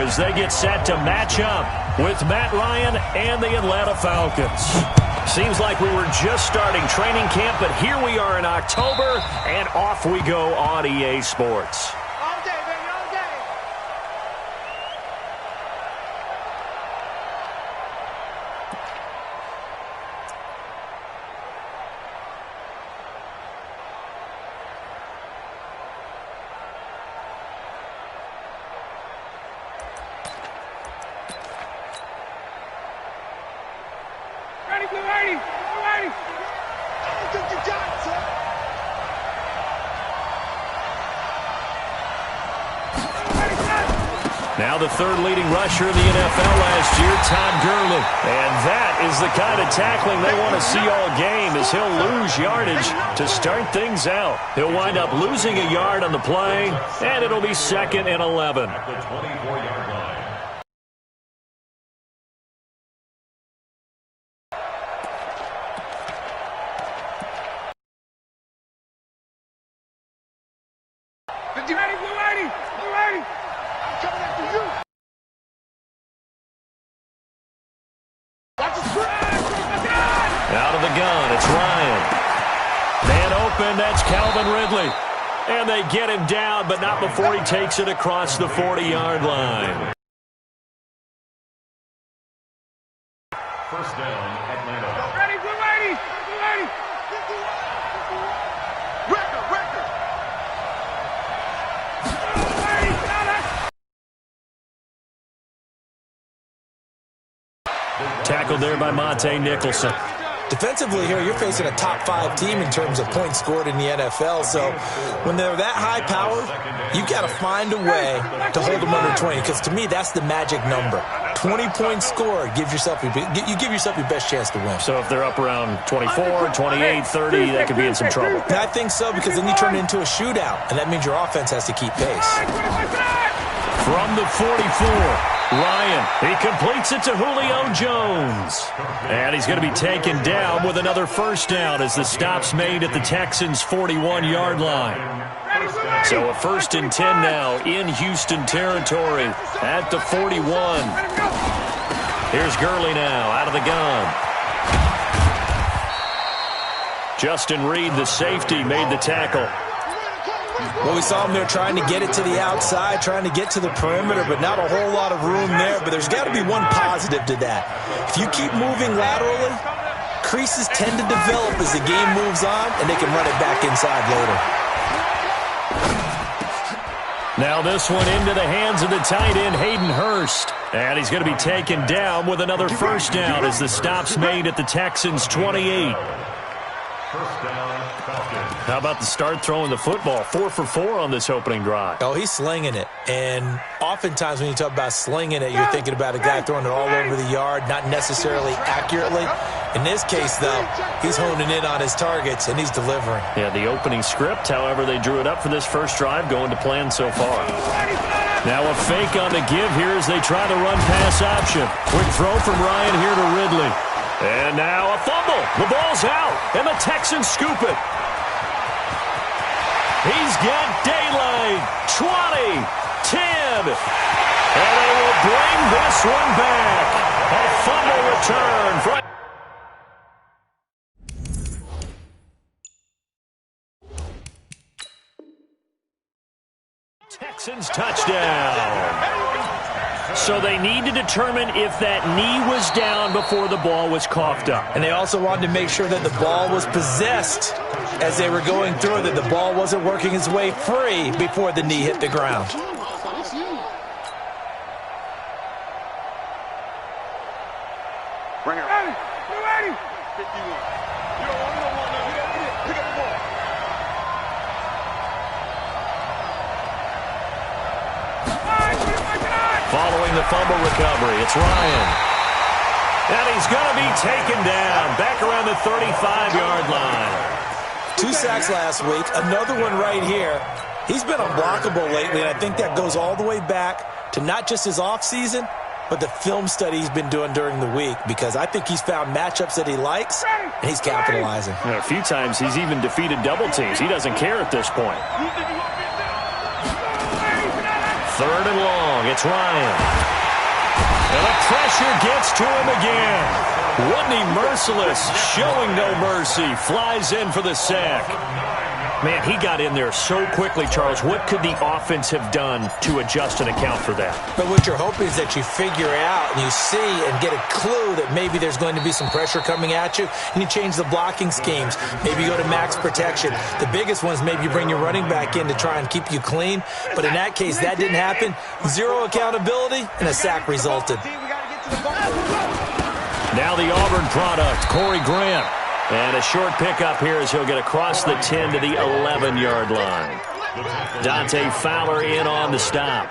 as they get set to match up with Matt Ryan and the Atlanta Falcons. Seems like we were just starting training camp, but here we are in October, and off we go on EA Sports. All day, baby, all day. Ready, blue ready, blue ready. I don't think you got it, sir. Now the third leading rusher in the NFL last year, Todd Gurley. And that is the kind of tackling they want to see all game, as he'll lose yardage to start things out. He'll wind up losing a yard on the play, and it'll be 2nd and 11. At the 24-yard line. You ready, blue ready, blue ready. I'm coming after you. Watch the spread. Out of the gun, it's Ryan. Man open, that's Calvin Ridley. And they get him down, but not before he takes it across the 40-yard line. First down, Atlanta. Ready, blue ready, blue ready. Record. Tackled there by Monte Nicholson. Defensively here, you're facing a top-5 team in terms of points scored in the NFL. So when they're that high-powered, you've got to find a way to hold them under 20. Because to me, that's the magic number. 20 points scored, you give yourself your best chance to win. So if they're up around 24, 28, 30, they could be in some trouble. And I think so, because then you turn it into a shootout, and that means your offense has to keep pace. From the 44. Ryan, he completes it to Julio Jones. And he's going to be taken down with another first down as the stop's made at the Texans' 41-yard line. So a 1st and 10 now in Houston territory at the 41. Here's Gurley now out of the gun. Justin Reed, the safety, made the tackle. Well, we saw him there trying to get it to the outside, trying to get to the perimeter, but not a whole lot of room there. But there's got to be one positive to that. If you keep moving laterally, creases tend to develop as the game moves on, and they can run it back inside later. Now this one into the hands of the tight end, Hayden Hurst. And he's going to be taken down with another first down as the stop's made at the Texans' 28. First down, Falcons. How about the start throwing the football? 4 for 4 on this opening drive. Oh, he's slinging it. And oftentimes when you talk about slinging it, you're thinking about a guy throwing it all over the yard, not necessarily accurately. In this case, though, he's honing in on his targets, and he's delivering. Yeah, the opening script, however, they drew it up for this first drive, going to plan so far. Now a fake on the give here as they try to run pass option. Quick throw from Ryan here to Ridley. And now a fumble. The ball's out, and the Texans scoop it. He's got daylight. 20, 10. And they will bring this one back. A fumble return for... Texans touchdown. So they need to determine if that knee was down before the ball was coughed up. And they also wanted to make sure that the ball was possessed as they were going through, that the ball wasn't working its way free before the knee hit the ground. Bring it. Ready. You ready? 51. You don't want no one now. Pick up the ball. Following the fumble recovery, it's Ryan. And he's going to be taken down back around the 35-yard line. 2 sacks last week, another one right here. He's been unblockable lately, and I think that goes all the way back to not just his offseason, but the film study he's been doing during the week, because I think he's found matchups that he likes, and he's capitalizing. A few times he's even defeated double teams. He doesn't care at this point. Third and long. It's Ryan. And the pressure gets to him again. Wasn't he merciless? Showing no mercy. Flies in for the sack. Man, he got in there so quickly, Charles. What could the offense have done to adjust and account for that? But what you're hoping is that you figure out and you see and get a clue that maybe there's going to be some pressure coming at you, and you change the blocking schemes. Maybe you go to max protection. The biggest one is maybe you bring your running back in to try and keep you clean. But in that case, that didn't happen. Zero accountability, and a sack resulted. Now the Auburn product, Corey Grant. And a short pickup here as he'll get across the 10 to the 11-yard line. Dante Fowler in on the stop.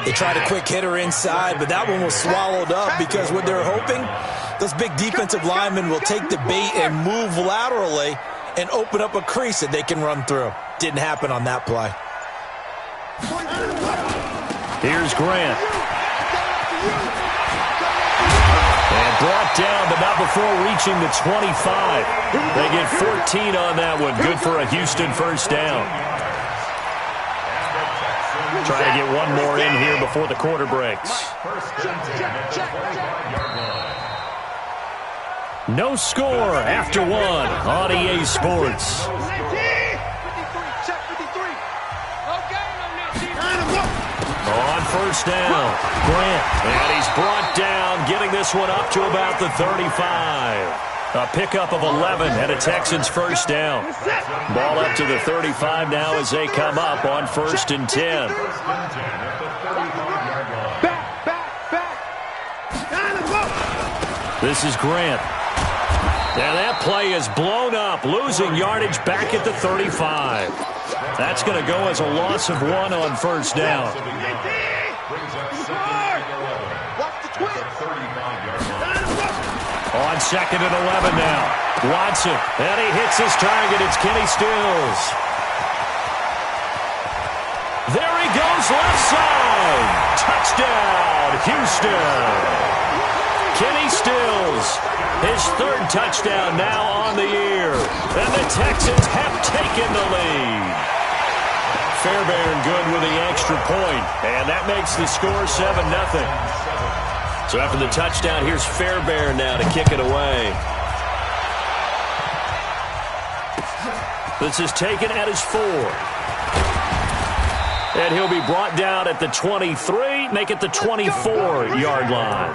They tried a quick hitter inside, but that one was swallowed up because what they're hoping, those big defensive linemen will take the bait and move laterally and open up a crease that they can run through. Didn't happen on that play. Here's Grant. And brought down, but not before reaching the 25. They get 14 on that one. Good for a Houston first down. Trying to get one more in here before the quarter breaks. No score after one on EA Sports. On first down, Grant, and he's brought down, getting this one up to about the 35. A pickup of 11 and a Texans first down. Ball up to the 35 now as they come up on first and 10. This is Grant. And that play is blown up, losing yardage back at the 35. That's going to go as a loss of 1 on first down. On second and 11 now. Watson, and he hits his target. It's Kenny Stills. There he goes, left side. Touchdown, Houston. Kenny Stills, his third touchdown now on the year. And the Texans have taken the lead. Fairbairn good with the extra point, and that makes the score 7-0. So after the touchdown, here's Fairbairn now to kick it away. This is taken at his 4. And he'll be brought down at the 23, make it the 24-yard line.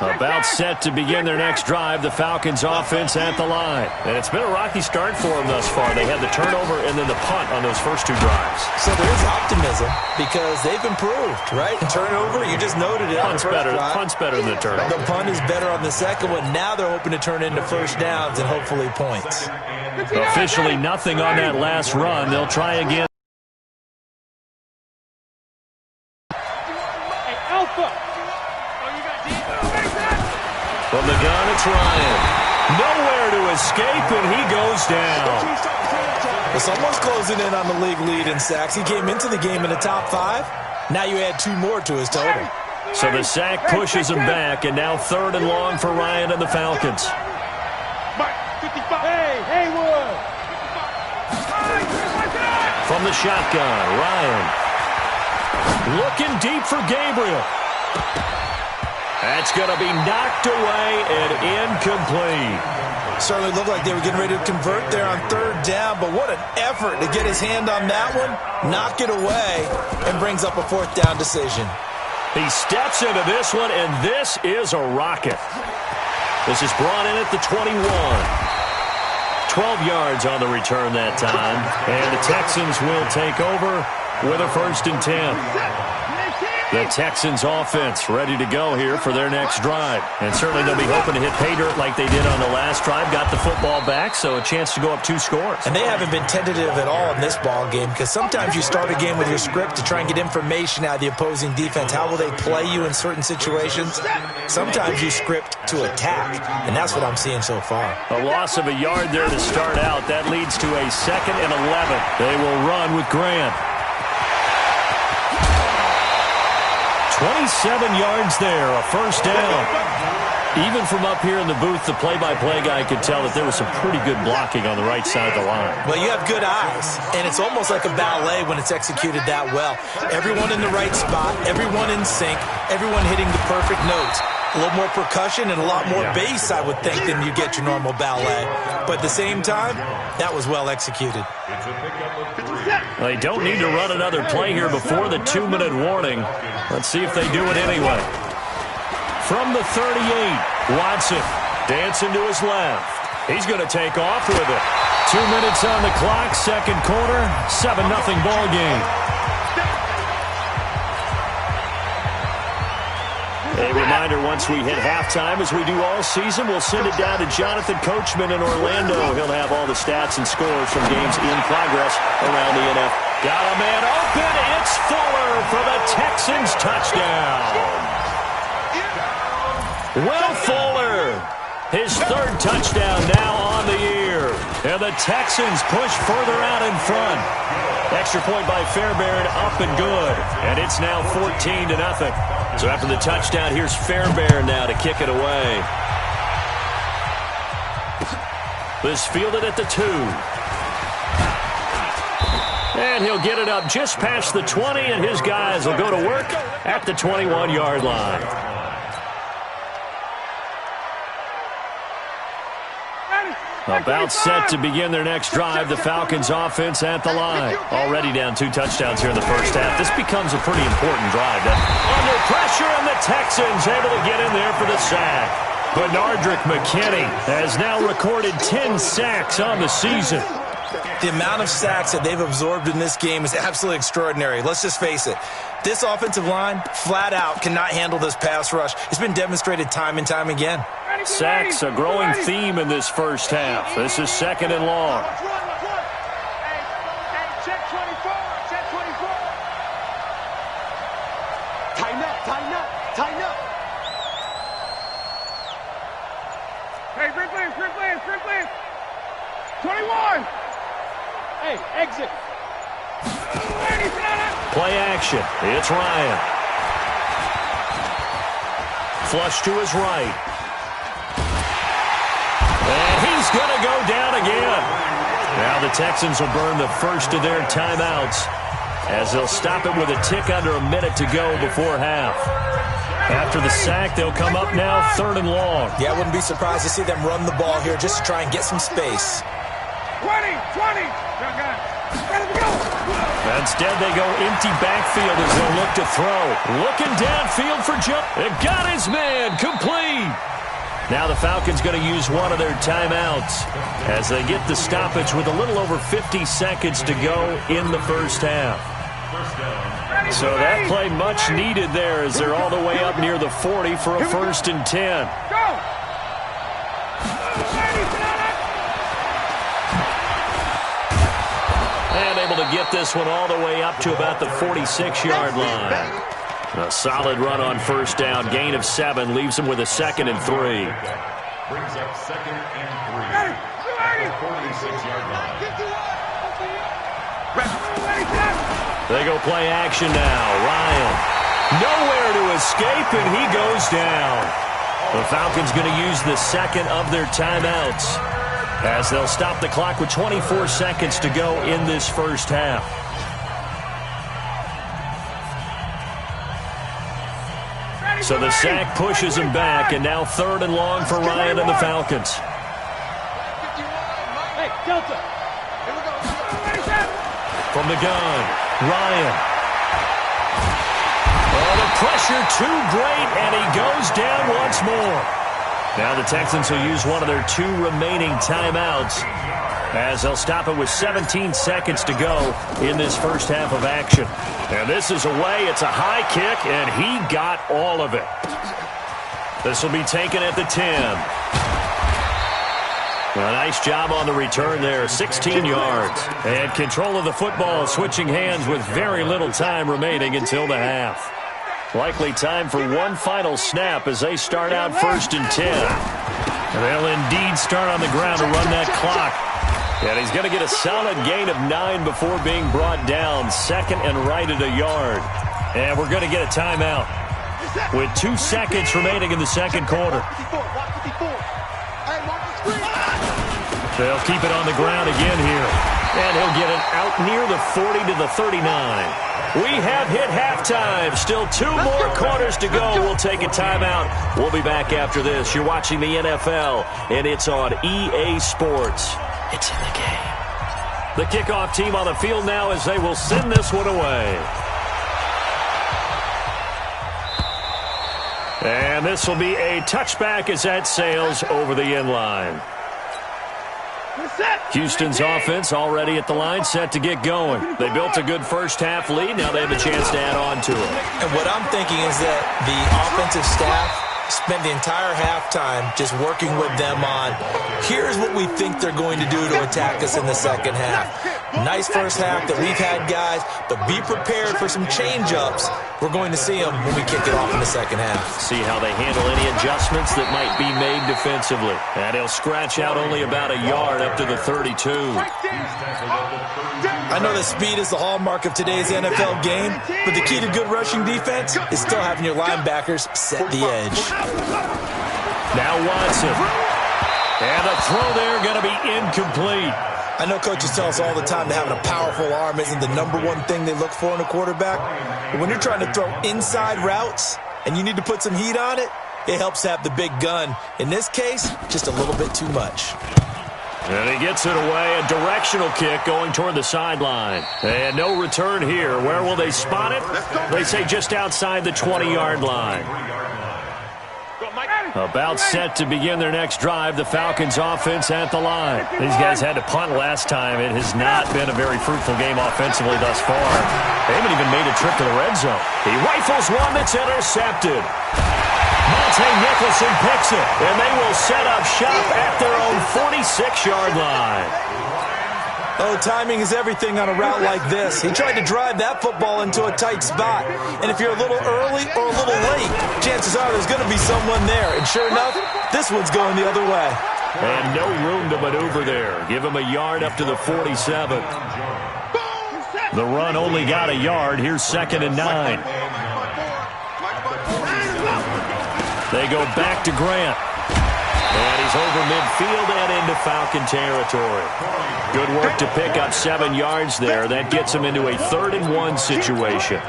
About set to begin their next drive, the Falcons offense at the line. And it's been a rocky start for them thus far. They had the turnover and then the punt on those first 2 drives. So there is optimism because they've improved, right? Turnover, you just noted it. Punt's better than the turnover. The punt is better on the second one. Now they're hoping to turn into first downs and hopefully points. Officially nothing on that last run. They'll try again. From the gun, it's Ryan. Nowhere to escape, and he goes down. Well, someone's closing in on the league lead in sacks. He came into the game in the top 5. Now you add 2 more to his total. So the sack pushes him back, and now third and long for Ryan and the Falcons. From the shotgun, Ryan. Looking deep for Gabriel. That's going to be knocked away and incomplete. Certainly looked like they were getting ready to convert there on third down, but what an effort to get his hand on that one, knock it away, and brings up a fourth down decision. He steps into this one, and this is a rocket. This is brought in at the 21. 12 yards on the return that time, and the Texans will take over with a first and 10. The Texans offense ready to go here for their next drive. And certainly they'll be hoping to hit pay dirt like they did on the last drive. Got the football back, so a chance to go up 2 scores. And they haven't been tentative at all in this ball game because sometimes you start a game with your script to try and get information out of the opposing defense. How will they play you in certain situations? Sometimes you script to attack, and that's what I'm seeing so far. A loss of a yard there to start out. That leads to a 2nd and 11. They will run with Grant. 27 yards there, a first down. Even from up here in the booth, the play-by-play guy could tell that there was some pretty good blocking on the right side of the line. Well, you have good eyes, and it's almost like a ballet when it's executed that well. Everyone in the right spot, everyone in sync, everyone hitting the perfect notes. A little more percussion and a lot more bass, I would think, than you get your normal ballet. But at the same time, that was well executed. They don't need to run another play here before the 2-minute warning. Let's see if they do it anyway. From the 38, Watson dancing to his left. He's going to take off with it. 2 minutes on the clock, second quarter, 7-0 ball game. A reminder, once we hit halftime, as we do all season, we'll send it down to Jonathan Coachman in Orlando. He'll have all the stats and scores from games in progress around the NFL. Got a man open. It's Fuller for the Texans touchdown. Will Fuller, his third touchdown now on the year. And the Texans push further out in front. Extra point by Fairbairn, up and good. And it's now 14-0. So after the touchdown, here's Fairbairn now to kick it away. This fielded at the 2. And he'll get it up just past the 20, and his guys will go to work at the 21-yard line. About set to begin their next drive, the Falcons offense at the line. Already down 2 touchdowns here in the first half. This becomes a pretty important drive. Under pressure, and the Texans able to get in there for the sack. Benardrick McKinney has now recorded 10 sacks on the season. The amount of sacks that they've absorbed in this game is absolutely extraordinary. Let's just face it. This offensive line, flat out, cannot handle this pass rush. It's been demonstrated time and time again. Sacks, a growing theme in this first half. This is second and long. Check 24. Check 24. Tighten up. Tighten up. Tighten up. Hey, sprint play. 21. Hey, exit. Play action. It's Ryan. Flush to his right. And he's going to go down again. Now the Texans will burn the first of their timeouts as they'll stop it with a tick under a minute to go before half. After the sack, they'll come up now 3rd and long. Yeah, I wouldn't be surprised to see them run the ball here just to try and get some space. 20. Instead, they go empty backfield as they'll look to throw. Looking downfield for jump. It got his man complete. Now the Falcons going to use one of their timeouts as they get the stoppage with a little over 50 seconds to go in the first half. So that play much needed there as they're all the way up near the 40 for a 1st and 10. And able to get this one all the way up to about the 46-yard line. A solid run on first down. Gain of 7 leaves them with a 2nd and 3. Brings up 2nd and 3. 46-yard line. They go play action now. Ryan nowhere to escape, and he goes down. The Falcons going to use the 2nd of their timeouts as they'll stop the clock with 24 seconds to go in this first half. So the sack pushes him back, and now 3rd and long for Ryan and the Falcons. Hey, Delta. From the gun, Ryan. Oh, the pressure too great, and he goes down once more. Now the Texans will use one of their 2 remaining timeouts as they'll stop it with 17 seconds to go in this first half of action. And this is away. It's a high kick, and he got all of it. This will be taken at the 10. A nice job on the return there, 16 yards. And control of the football, switching hands with very little time remaining until the half. Likely time for one final snap as they start out 1st and 10. And they'll indeed start on the ground to run that clock. And he's going to get a solid gain of 9 before being brought down. 2nd and right at a yard. And we're going to get a timeout. with 2 seconds remaining in the second quarter. They'll keep it on the ground again here. And he'll get it out near the 40 to the 39. We have hit halftime. Still 2 more quarters to go. We'll take a timeout. We'll be back after this. You're watching the NFL, and it's on EA Sports. It's in the game. The kickoff team on the field now as they will send this one away. And this will be a touchback as that sails over the end line. Houston's offense already at the line, set to get going. They built a good first-half lead. Now they have a chance to add on to it. And what I'm thinking is that the offensive staff spent the entire halftime just working with them on, here's what we think they're going to do to attack us in the second half. Nice first half that we've had, guys, but be prepared for some change-ups. We're going to see them when we kick it off in the second half. See how they handle any adjustments that might be made defensively. And he'll scratch out only about a yard up to the 32. I know that speed is the hallmark of today's NFL game, but the key to good rushing defense is still having your linebackers set the edge. Now Watson. And the throw there going to be incomplete. I know coaches tell us all the time that having a powerful arm isn't the #1 thing they look for in a quarterback. But when you're trying to throw inside routes and you need to put some heat on it, it helps to have the big gun. In this case, just a little bit too much. And he gets it away. A directional kick going toward the sideline. And no return here. Where will they spot it? They say just outside the 20-yard line. About set to begin their next drive. The Falcons offense at the line. These guys had to punt last time. It has not been a very fruitful game offensively thus far. They haven't even made a trip to the red zone. He rifles one that's intercepted. Monte Nicholson picks it, and they will set up shop at their own 46-yard line. Oh, timing is everything on a route like this. He tried to drive that football into a tight spot. And if you're a little early or a little late, chances are there's going to be someone there. And sure enough, this one's going the other way. And no room to maneuver there. Give him a yard up to the 47. The run only got a yard. Here's 2nd and 9. They go back to Grant. And he's over midfield and into Falcon territory. Good work to pick up 7 yards there. That gets him into a 3rd and 1 situation.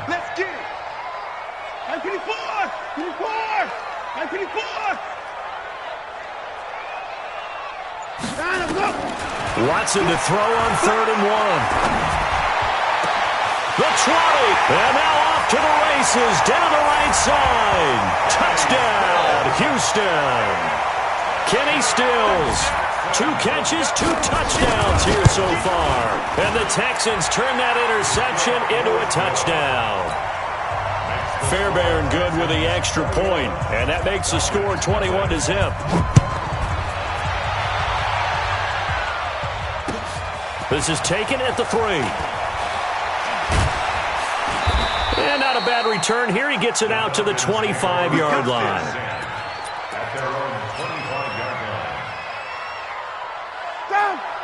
Let's get it. 24. Watson to throw on 3rd and 1. The 20, and now off to the races, down the right side. Touchdown, Houston. Kenny Stills, 2 catches, 2 touchdowns here so far. And the Texans turn that interception into a touchdown. Fairbairn good with the extra point, and that makes the score 21-0. This is taken at the 3. And not a bad return here. He gets it out to the 25-yard line.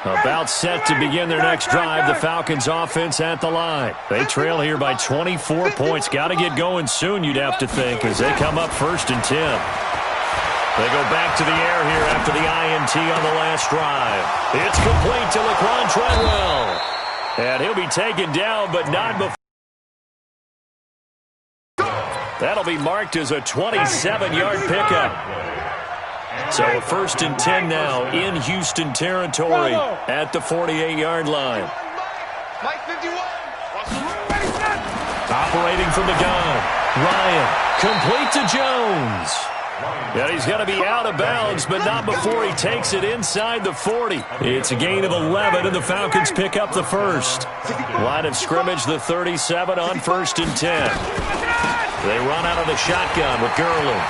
About set to begin their next drive. The Falcons offense at the line. They trail here by 24 points. Got to get going soon, you'd have to think, as they come up 1st and 10. They go back to the air here after the INT on the last drive. It's complete to Laquan Treadwell. And he'll be taken down, but not before. That'll be marked as a 27-yard pickup. So a 1st and 10 now in Houston territory at the 48-yard line. Operating from the gun. Ryan, complete to Jones. And he's going to be out of bounds, but not before he takes it inside the 40. It's a gain of 11, and the Falcons pick up the 1st. Line of scrimmage, the 37 on 1st and 10. They run out of the shotgun with Gurley.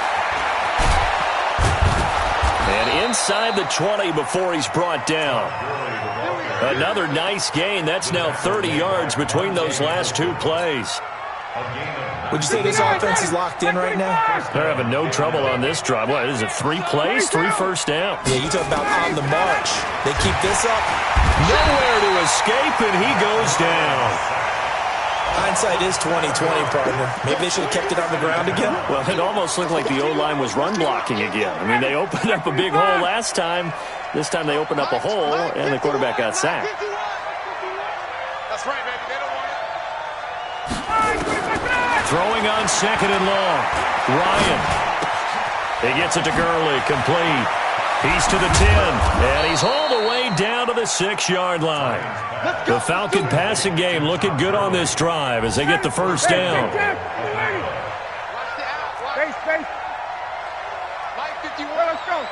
And inside the 20 before he's brought down. Another nice gain. That's now 30 yards between those last 2 plays. Would you say this offense is locked in right now? They're having no trouble on this drive. What is it, 3 plays, 3 first downs? Yeah, you talk about on the march. They keep this up. Nowhere to escape, and he goes down. Hindsight is 20/20, partner. Maybe they should have kept it on the ground again. Well, it almost looked like the O-line was run blocking again. I mean, they opened up a big hole last time. This time they opened up a hole, and the quarterback got sacked. That's right, baby. They don't want it. Throwing on 2nd and long. Ryan. He gets it to Gurley. Complete. He's to the 10, and he's all the way down to the 6-yard line. The Falcon passing game looking good on this drive as they get the first down. Space. Light 51. Let's go.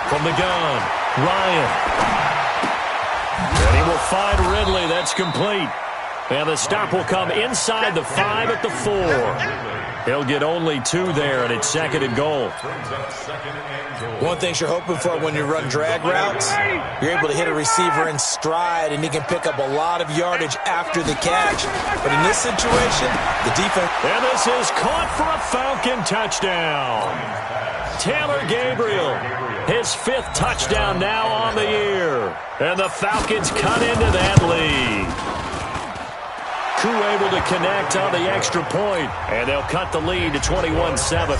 From the gun, Ryan. And he will find Ridley. That's complete. And the stop will come inside the 5 at the 4. He'll get only 2 there, and it's 2nd and goal. One thing you're hoping for when you run drag routes, you're able to hit a receiver in stride, and he can pick up a lot of yardage after the catch. But in this situation, the defense... And this is caught for a Falcon touchdown. Taylor Gabriel, his 5th touchdown now on the year. And the Falcons cut into that lead. Koo able to connect on the extra point, and they'll cut the lead to 21-7.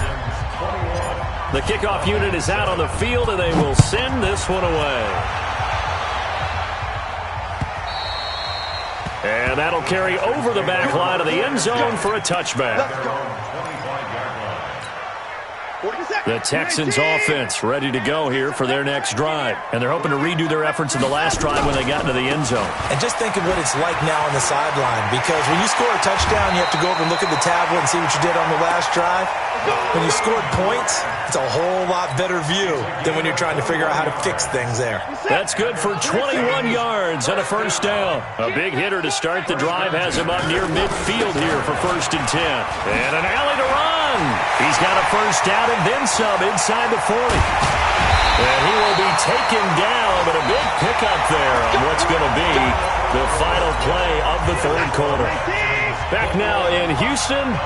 The kickoff unit is out on the field, and they will send this one away. And that'll carry over the back line of the end zone for a touchback. The Texans offense ready to go here for their next drive. And they're hoping to redo their efforts in the last drive when they got into the end zone. And just think of what it's like now on the sideline, because when you score a touchdown, you have to go over and look at the tablet and see what you did on the last drive. When you scored points, it's a whole lot better view than when you're trying to figure out how to fix things there. That's good for 21 yards and a first down. A big hitter to start the drive has him up near midfield here for 1st and 10. And an alley to run. He's got a first down and then some inside the 40. And he will be taken down, but a big pickup there on what's going to be the final play of the 3rd quarter. Back now in Houston,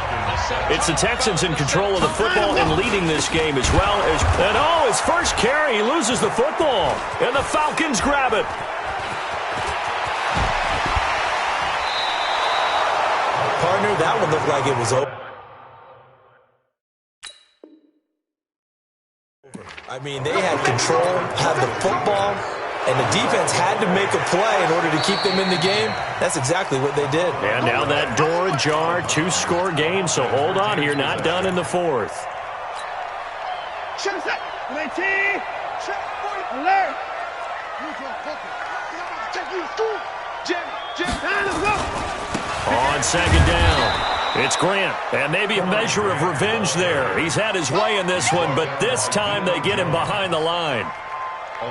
it's the Texans in control of the football and leading this game as well. And his first carry, he loses the football. And the Falcons grab it. Partner, that one looked like it was over. I mean, they had control, had the football, and the defense had to make a play in order to keep them in the game. That's exactly what they did. And now that door ajar, 2-score game, so hold on here, not done in the 4th. On 2nd down. It's Grant, and maybe a measure of revenge there. He's had his way in this one, but this time they get him behind the line.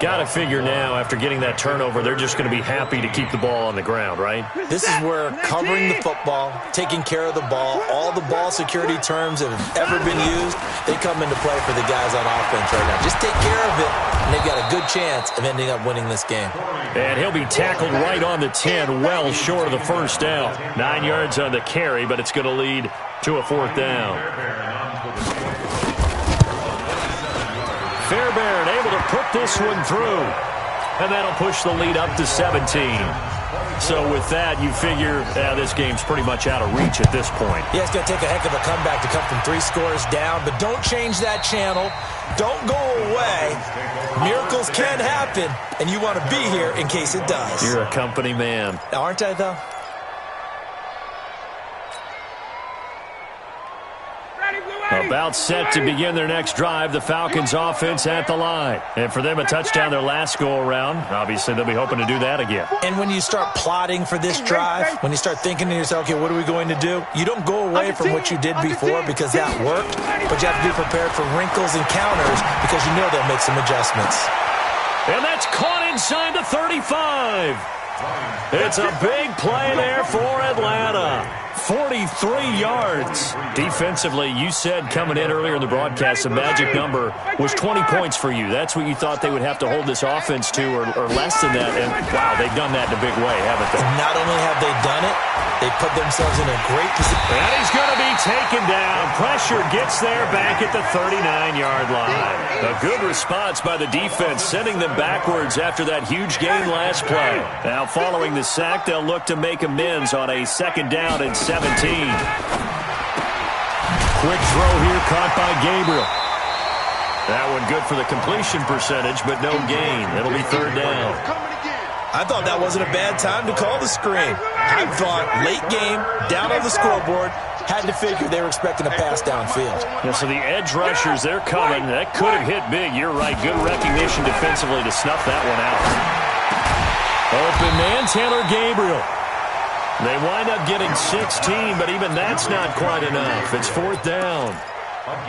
Got to figure now, after getting that turnover, they're just going to be happy to keep the ball on the ground, right? This is where covering the football, taking care of the ball, all the ball security terms that have ever been used, they come into play for the guys on offense right now. Just take care of it, and they've got a good chance of ending up winning this game. And he'll be tackled right on the 10, well short of the first down. 9 yards on the carry, but it's going to lead to a 4th down. Fairbairn able to put this one through. And that'll push the lead up to 17. So with that, you figure this game's pretty much out of reach at this point. Yeah, it's going to take a heck of a comeback to come from 3 scores down. But don't change that channel. Don't go away. Miracles can happen, and you want to be here in case it does. You're a company man. Aren't I, though? About set to begin their next drive, the Falcons offense at the line. And for them, a touchdown their last go-around. Obviously, they'll be hoping to do that again. And when you start plotting for this drive, when you start thinking to yourself, okay, what are we going to do? You don't go away from what you did before because that worked, but you have to be prepared for wrinkles and counters because you know they'll make some adjustments. And that's caught inside the 35. It's a big play there for Atlanta. 43 yards. Defensively, you said coming in earlier in the broadcast, the magic number was 20 points for you. That's what you thought they would have to hold this offense to, or less than that. And, wow, they've done that in a big way, haven't they? Not only have they done it, they put themselves in a great position. And he's going to be taken down. Pressure gets there back at the 39-yard line. A good response by the defense, sending them backwards after that huge gain last play. Now, following the sack, they'll look to make amends on a 2nd down and 17. Quick throw here caught by Gabriel. That one good for the completion percentage, but no gain. It'll be 3rd down. I thought that wasn't a bad time to call the screen. I thought late game, down on the scoreboard, had to figure they were expecting a pass downfield. Yeah, so the edge rushers, they're coming. That could have hit big. You're right. Good recognition defensively to snuff that one out. Open man, Taylor Gabriel. They wind up getting 16, but even that's not quite enough. It's 4th down.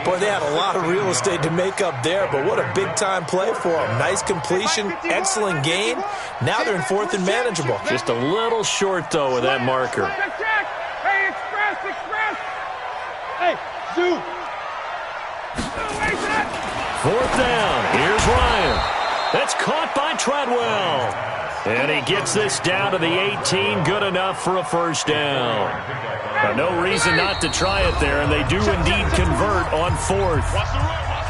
Boy, they had a lot of real estate to make up there, but what a big-time play for them. Nice completion, excellent gain. Now they're in 4th and manageable. Just a little short, though, with that marker. Hey, express. Hey, Zoo. 4th down. Here's Ryan. That's caught by Treadwell. And he gets this down to the 18. Good enough for a 1st down. But no reason not to try it there, and they do indeed convert on 4th.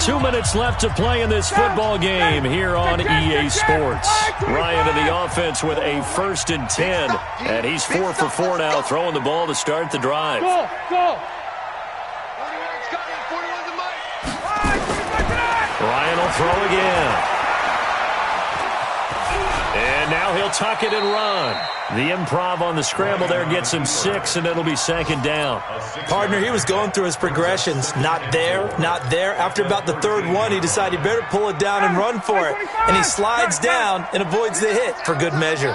2 minutes left to play in this football game here on EA Sports. Ryan to the offense with a 1st and 10. And he's 4 for 4 now, throwing the ball to start the drive. Go. Ryan will throw again. And now he'll tuck it and run. The improv on the scramble there gets him 6, and it'll be 2nd down. Partner, he was going through his progressions. Not there, not there. After about the 3rd one, he decided he better pull it down and run for it. And he slides down and avoids the hit for good measure.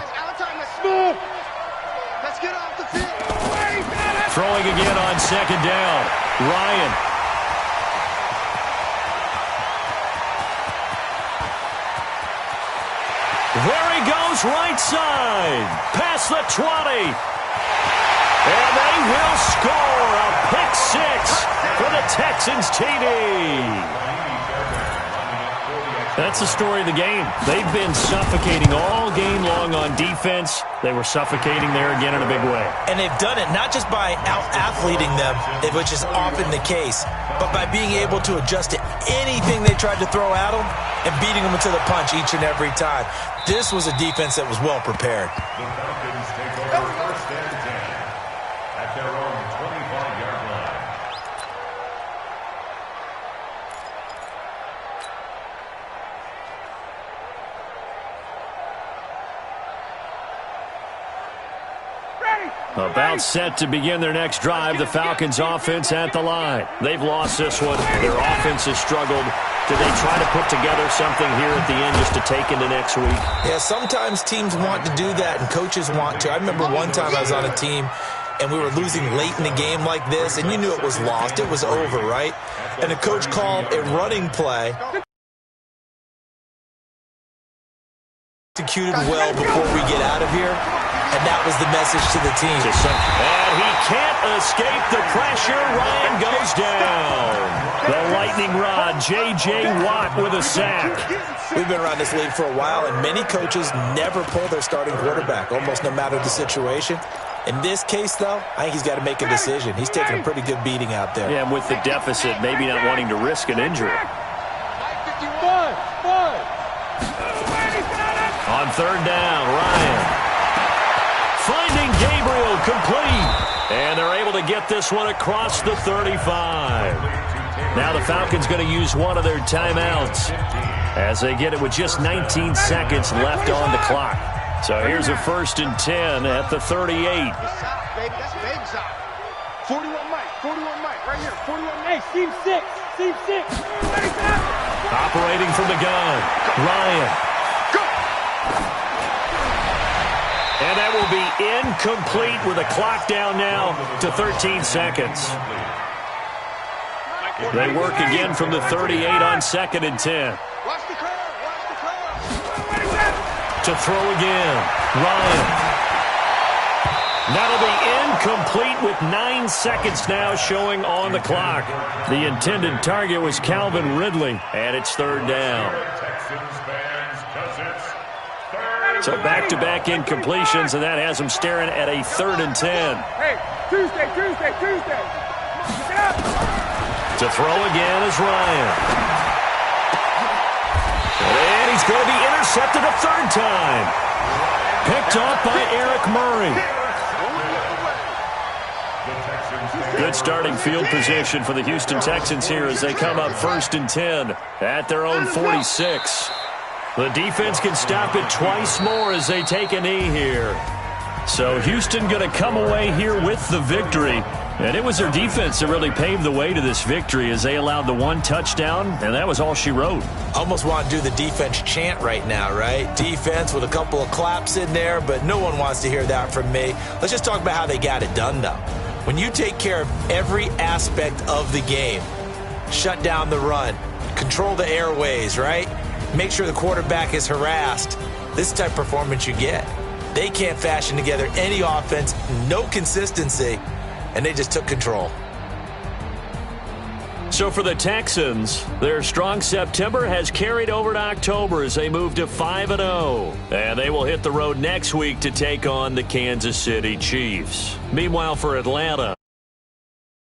Throwing again on 2nd down. Ryan. There he goes, right side. Past the 20. And they will score a pick 6 for the Texans TD. That's the story of the game. They've been suffocating all game long on defense. They were suffocating there again in a big way. And they've done it not just by out-athleting them, which is often the case, but by being able to adjust to anything they tried to throw at them and beating them to the punch each and every time. This was a defense that was well prepared. The Falcons take over 1st and 10 at their own 25-yard line. About set to begin their next drive, the Falcons offense at the line. They've lost this one. Their offense has struggled. Do they try to put together something here at the end just to take into next week? Yeah, sometimes teams want to do that and coaches want to. I remember one time I was on a team and we were losing late in the game like this, and you knew it was lost. It was over, right? And the coach called a running play. Executed well before we get out of here. And that was the message to the team. And he can't escape the pressure. Ryan goes down. The lightning rod, J.J. Watt with a sack. We've been around this league for a while, and many coaches never pull their starting quarterback, almost no matter the situation. In this case, though, I think he's got to make a decision. He's taking a pretty good beating out there. Yeah, and with the deficit, maybe not wanting to risk an injury. On 3rd down, Ryan. Finding Gabriel complete. And they're able to get this one across the 35. Now the Falcons going to use one of their timeouts as they get it with just 19 seconds left on the clock. So here's a 1st and 10 at the 38. That's big side. 41 Mike, right here. 41 Hey, seam 6. Operating from the gun, Ryan. And that will be incomplete with a clock down now to 13 seconds. They work again from the 38 on 2nd and 10. To throw again, Ryan. That'll be incomplete with 9 seconds now showing on the clock. The intended target was Calvin Ridley, and it's third down. So back-to-back incompletions, and that has them staring at a 3rd and 10. Hey, Tuesday. Get up. To throw again is Ryan. And he's going to be intercepted a 3rd time. Picked off by Eric Murray. Good starting field position for the Houston Texans here as they come up 1st and 10 at their own 46. The defense can stop it twice more as they take a knee here. So Houston going to come away here with the victory. And it was their defense that really paved the way to this victory as they allowed the 1 touchdown, and that was all she wrote. Almost want to do the defense chant right now, right? Defense with a couple of claps in there, but no one wants to hear that from me. Let's just talk about how they got it done, though. When you take care of every aspect of the game, shut down the run, control the airways, right? Make sure the quarterback is harassed. This type of performance you get. They can't fashion together any offense, no consistency, and they just took control. So for the Texans, their strong September has carried over to October as they move to 5-0. And they will hit the road next week to take on the Kansas City Chiefs. Meanwhile, for Atlanta,